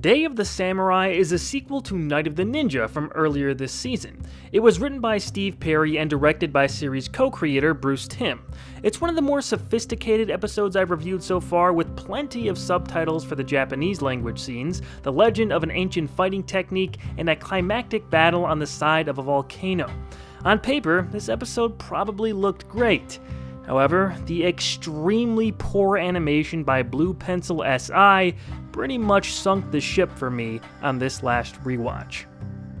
Day of the Samurai is a sequel to Night of the Ninja from earlier this season. It was written by Steve Perry and directed by series co-creator Bruce Timm. It's one of the more sophisticated episodes I've reviewed so far, with plenty of subtitles for the Japanese language scenes, the legend of an ancient fighting technique, and a climactic battle on the side of a volcano. On paper, this episode probably looked great. However, the extremely poor animation by Blue Pencil SI pretty much sunk the ship for me on this last rewatch.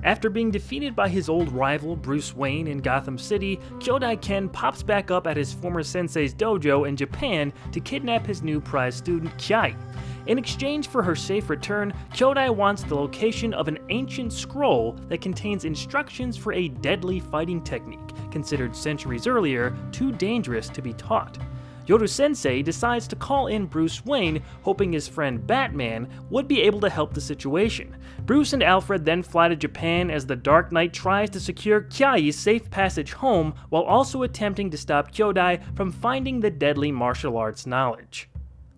After being defeated by his old rival Bruce Wayne in Gotham City, Kyodai Ken pops back up at his former sensei's dojo in Japan to kidnap his new prize student Kyai. In exchange for her safe return, Kyodai wants the location of an ancient scroll that contains instructions for a deadly fighting technique, considered centuries earlier too dangerous to be taught. Yoru-sensei decides to call in Bruce Wayne, hoping his friend Batman would be able to help the situation. Bruce and Alfred then fly to Japan as the Dark Knight tries to secure Kyai's safe passage home, while also attempting to stop Kyodai from finding the deadly martial arts knowledge.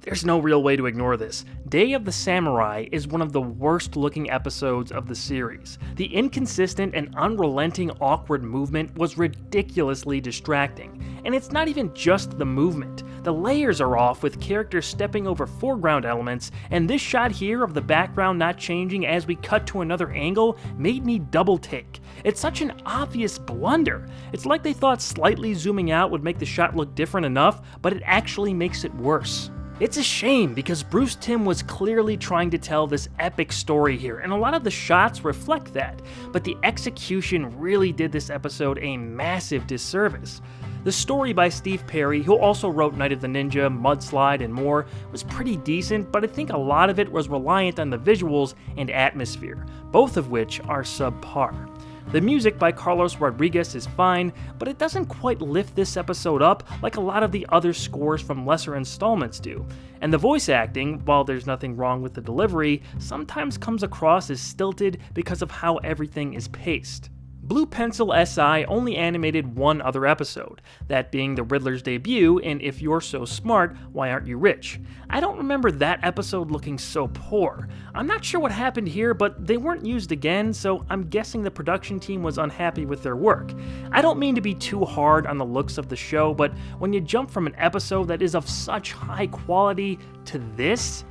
There's no real way to ignore this. Day of the Samurai is one of the worst looking episodes of the series. The inconsistent and unrelenting awkward movement was ridiculously distracting. And it's not even just the movement. The layers are off, with characters stepping over foreground elements, and this shot here of the background not changing as we cut to another angle made me double take. It's such an obvious blunder. It's like they thought slightly zooming out would make the shot look different enough, but it actually makes it worse. It's a shame, because Bruce Timm was clearly trying to tell this epic story here, and a lot of the shots reflect that, but the execution really did this episode a massive disservice. The story by Steve Perry, who also wrote Night of the Ninja, Mudslide, and more, was pretty decent, but I think a lot of it was reliant on the visuals and atmosphere, both of which are subpar. The music by Carlos Rodriguez is fine, but it doesn't quite lift this episode up like a lot of the other scores from lesser installments do. And the voice acting, while there's nothing wrong with the delivery, sometimes comes across as stilted because of how everything is paced. Blue Pencil SI only animated one other episode, that being the Riddler's debut in If You're So Smart, Why Aren't You Rich? I don't remember that episode looking so poor. I'm not sure what happened here, but they weren't used again, so I'm guessing the production team was unhappy with their work. I don't mean to be too hard on the looks of the show, but when you jump from an episode that is of such high quality to this,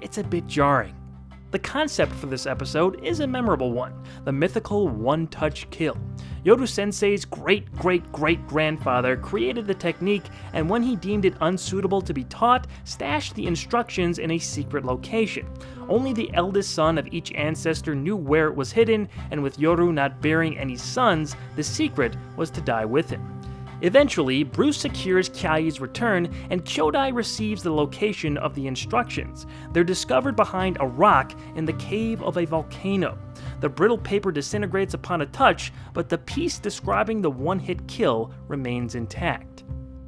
it's a bit jarring. The concept for this episode is a memorable one, the mythical one-touch kill. Yoru-sensei's great-great-great-grandfather created the technique, and when he deemed it unsuitable to be taught, stashed the instructions in a secret location. Only the eldest son of each ancestor knew where it was hidden, and with Yoru not bearing any sons, the secret was to die with him. Eventually, Bruce secures Kyai's return, and Kyodai receives the location of the instructions. They're discovered behind a rock in the cave of a volcano. The brittle paper disintegrates upon a touch, but the piece describing the one-hit kill remains intact.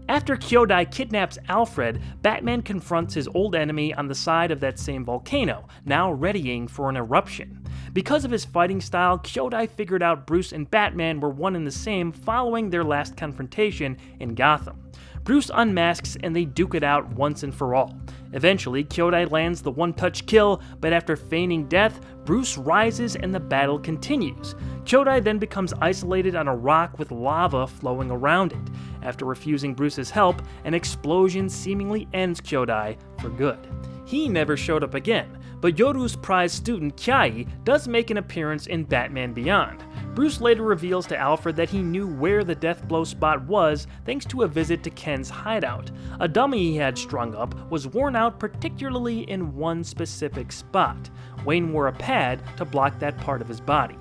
After Kyodai kidnaps Alfred, Batman confronts his old enemy on the side of that same volcano, now readying for an eruption. Because of his fighting style, Kyodai figured out Bruce and Batman were one and the same following their last confrontation in Gotham. Bruce unmasks and they duke it out once and for all. Eventually, Kyodai lands the one-touch kill, but after feigning death, Bruce rises and the battle continues. Kyodai then becomes isolated on a rock with lava flowing around it. After refusing Bruce's help, an explosion seemingly ends Kyodai for good. He never showed up again, but Yoru's prize student Kyai does make an appearance in Batman Beyond. Bruce later reveals to Alfred that he knew where the death blow spot was thanks to a visit to Ken's hideout. A dummy he had strung up was worn out particularly in one specific spot. Wayne wore a pad to block that part of his body.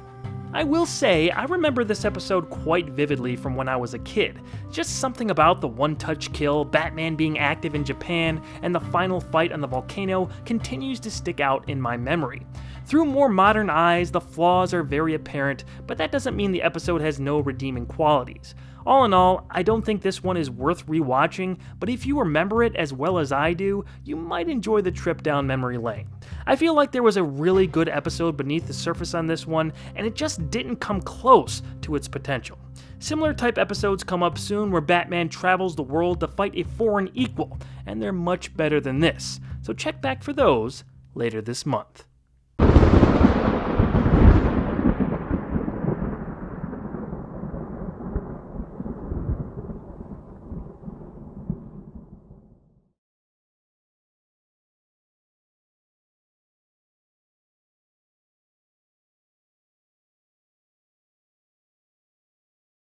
I will say, I remember this episode quite vividly from when I was a kid. Just something about the one-touch kill, Batman being active in Japan, and the final fight on the volcano continues to stick out in my memory. Through more modern eyes, the flaws are very apparent, but that doesn't mean the episode has no redeeming qualities. All in all, I don't think this one is worth rewatching, but if you remember it as well as I do, you might enjoy the trip down memory lane. I feel like there was a really good episode beneath the surface on this one, and it just didn't come close to its potential. Similar type episodes come up soon where Batman travels the world to fight a foreign equal, and they're much better than this, so check back for those later this month.